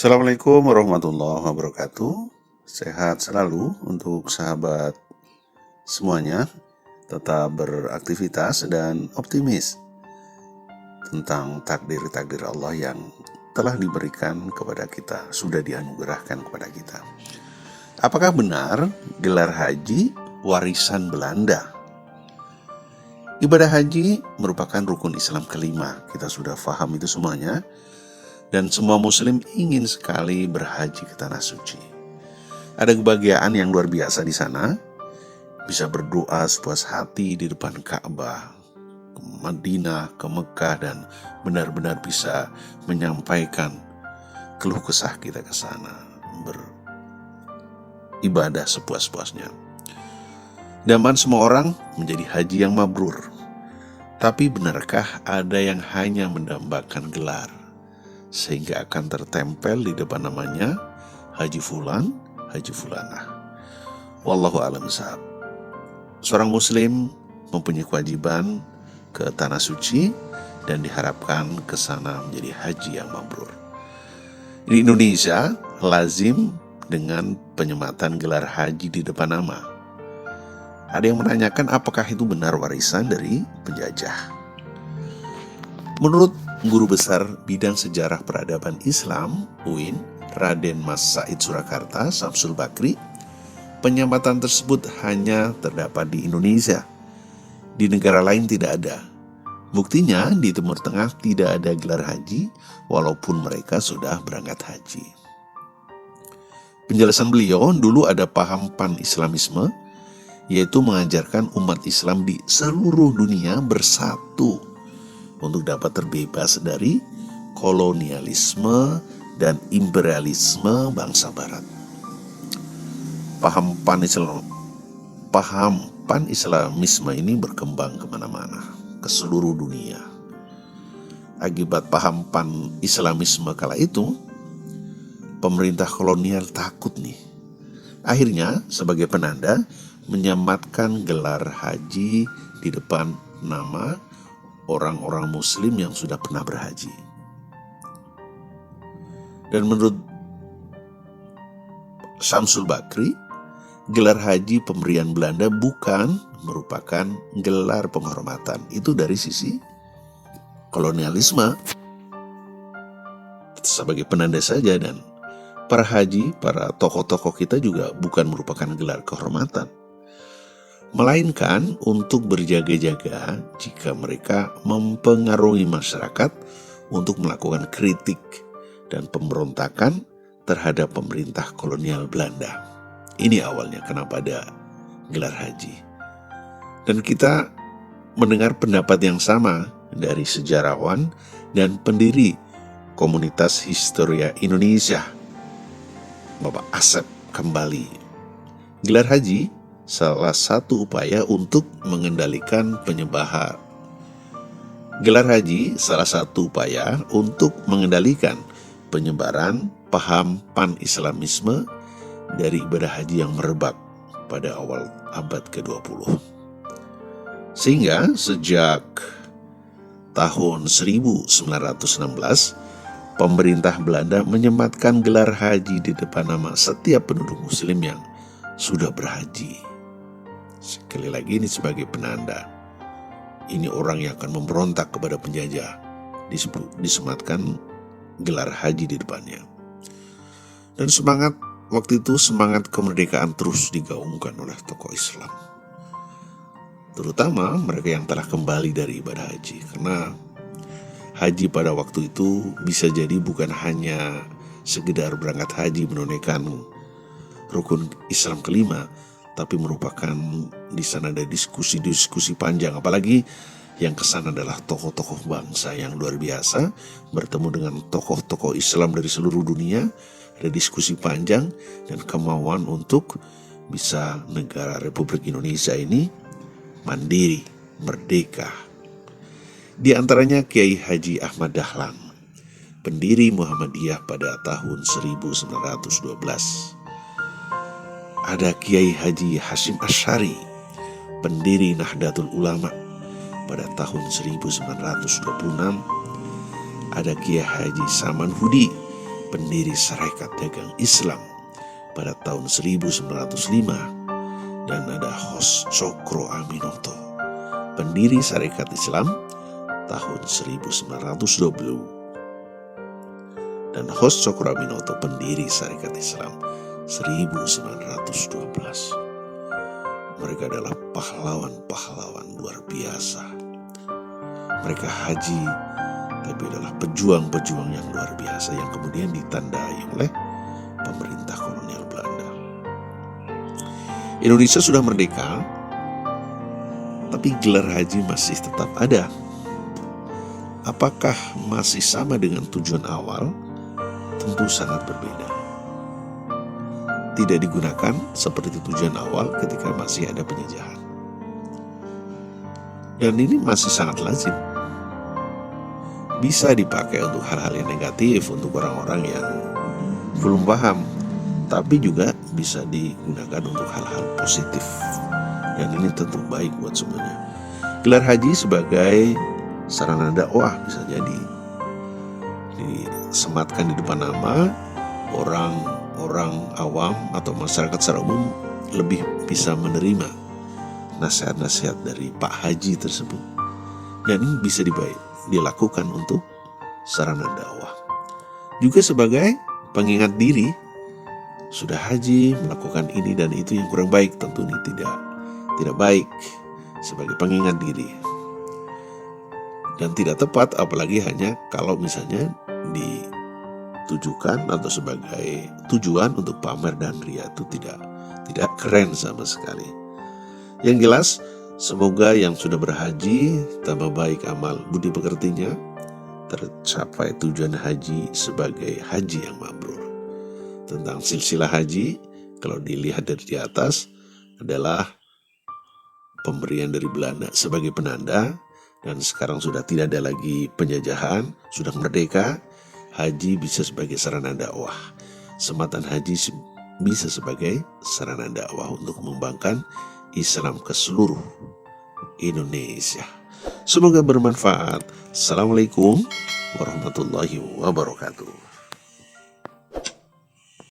Assalamualaikum warahmatullahi wabarakatuh. Sehat selalu untuk sahabat semuanya. Tetap beraktivitas dan optimis tentang takdir-takdir Allah yang telah diberikan kepada kita, sudah dianugerahkan kepada kita. Apakah benar gelar haji warisan Belanda? Ibadah haji merupakan rukun Islam kelima. Kita sudah paham itu semuanya. Dan semua muslim ingin sekali berhaji ke tanah suci. Ada kebahagiaan yang luar biasa di sana. Bisa berdoa sepuas hati di depan Ka'bah, ke Madinah, ke Mekah, dan benar-benar bisa menyampaikan keluh kesah kita ke sana. Beribadah sepuas-puasnya. Daman semua orang menjadi haji yang mabrur. Tapi benarkah ada yang hanya mendambakan gelar sehingga akan tertempel di depan namanya Haji Fulan, Haji Fulanah? Wallahu a'lam bishawab. Seorang muslim mempunyai kewajiban ke tanah suci dan diharapkan ke sana menjadi haji yang mabrur. Di Indonesia lazim dengan penyematan gelar haji di depan nama. Ada yang menanyakan apakah itu benar warisan dari penjajah. Menurut Guru Besar Bidang Sejarah Peradaban Islam UIN, Raden Mas Said Surakarta Samsul Bakri, penyematan tersebut hanya terdapat di Indonesia. Di negara lain tidak ada. Buktinya di Timur Tengah tidak ada gelar haji walaupun mereka sudah berangkat haji. Penjelasan beliau, dulu ada paham pan-islamisme, yaitu mengajarkan umat Islam di seluruh dunia bersatu untuk dapat terbebas dari kolonialisme dan imperialisme bangsa barat. Paham pan-islamisme ini berkembang kemana-mana, ke seluruh dunia. Akibat paham pan-islamisme kala itu, pemerintah kolonial takut nih. Akhirnya sebagai penanda menyematkan gelar haji di depan nama orang-orang muslim yang sudah pernah berhaji. Dan menurut Samsul Bakri, gelar haji pemberian Belanda bukan merupakan gelar penghormatan. Itu dari sisi kolonialisme sebagai penanda saja, dan para haji, para tokoh-tokoh kita juga bukan merupakan gelar kehormatan, melainkan untuk berjaga-jaga jika mereka mempengaruhi masyarakat untuk melakukan kritik dan pemberontakan terhadap pemerintah kolonial Belanda. Ini awalnya kenapa ada gelar haji. Dan kita mendengar pendapat yang sama dari sejarawan dan pendiri Komunitas Historia Indonesia, Bapak Asep Kembali. Gelar haji salah satu upaya untuk mengendalikan penyebaran. Gelar haji salah satu upaya untuk mengendalikan penyebaran paham pan-islamisme dari ibadah haji yang merebak pada awal abad ke-20. Sehingga sejak tahun 1916, pemerintah Belanda menyematkan gelar haji di depan nama setiap penduduk muslim yang sudah berhaji. Sekali lagi ini sebagai penanda, ini orang yang akan memberontak kepada penjajah, disematkan gelar haji di depannya. Dan waktu itu semangat kemerdekaan terus digaungkan oleh tokoh Islam, terutama mereka yang telah kembali dari ibadah haji. Karena haji pada waktu itu bisa jadi bukan hanya sekedar berangkat haji menunaikan rukun Islam kelima, tapi merupakan di sana ada diskusi-diskusi panjang, apalagi yang kesana adalah tokoh-tokoh bangsa yang luar biasa, bertemu dengan tokoh-tokoh Islam dari seluruh dunia, ada diskusi panjang dan kemauan untuk bisa negara Republik Indonesia ini mandiri, merdeka. Di antaranya Kiai Haji Ahmad Dahlan, pendiri Muhammadiyah pada tahun 1912. Ada Kiai Haji Hasyim Asy'ari, pendiri Nahdlatul Ulama pada tahun 1926. Ada Kiai Haji Saman Hudi, pendiri Sarekat Dagang Islam pada tahun 1905, dan ada Hos Cokro Aminoto, pendiri Sarekat Islam tahun 1920, dan Hos Cokro Aminoto, pendiri Sarekat Islam 1912. Mereka adalah pahlawan-pahlawan luar biasa. Mereka haji, tapi adalah pejuang-pejuang yang luar biasa yang kemudian ditandai oleh pemerintah kolonial Belanda. Indonesia sudah merdeka, tapi gelar haji masih tetap ada. Apakah masih sama dengan tujuan awal? Tentu sangat berbeda. Tidak digunakan seperti tujuan awal ketika masih ada penjajahan. Dan ini masih sangat lazim. Bisa dipakai untuk hal-hal yang negatif, untuk orang-orang yang belum paham, tapi juga bisa digunakan untuk hal-hal positif. Dan ini tentu baik buat semuanya. Gelar haji sebagai sarana dakwah bisa jadi disematkan di depan nama, orang awam atau masyarakat secara umum lebih bisa menerima nasihat-nasihat dari Pak Haji tersebut. Dan ini bisa dilakukan untuk sarana dakwah. Juga sebagai pengingat diri, sudah haji melakukan ini dan itu yang kurang baik, tentu ini tidak baik, sebagai pengingat diri. Dan tidak tepat apalagi hanya kalau misalnya ditujukan atau sebagai tujuan untuk pamer dan ria, itu tidak keren sama sekali. Yang jelas, semoga yang sudah berhaji tambah baik amal budi pekertinya, tercapai tujuan haji sebagai haji yang mabrur. Tentang silsilah haji, kalau dilihat dari di atas, adalah pemberian dari Belanda sebagai penanda, dan sekarang sudah tidak ada lagi penjajahan, sudah merdeka. Haji bisa sebagai sarana dakwah. Sematan haji bisa sebagai sarana dakwah untuk mengembangkan Islam ke seluruh Indonesia. Semoga bermanfaat. Assalamualaikum warahmatullahi wabarakatuh.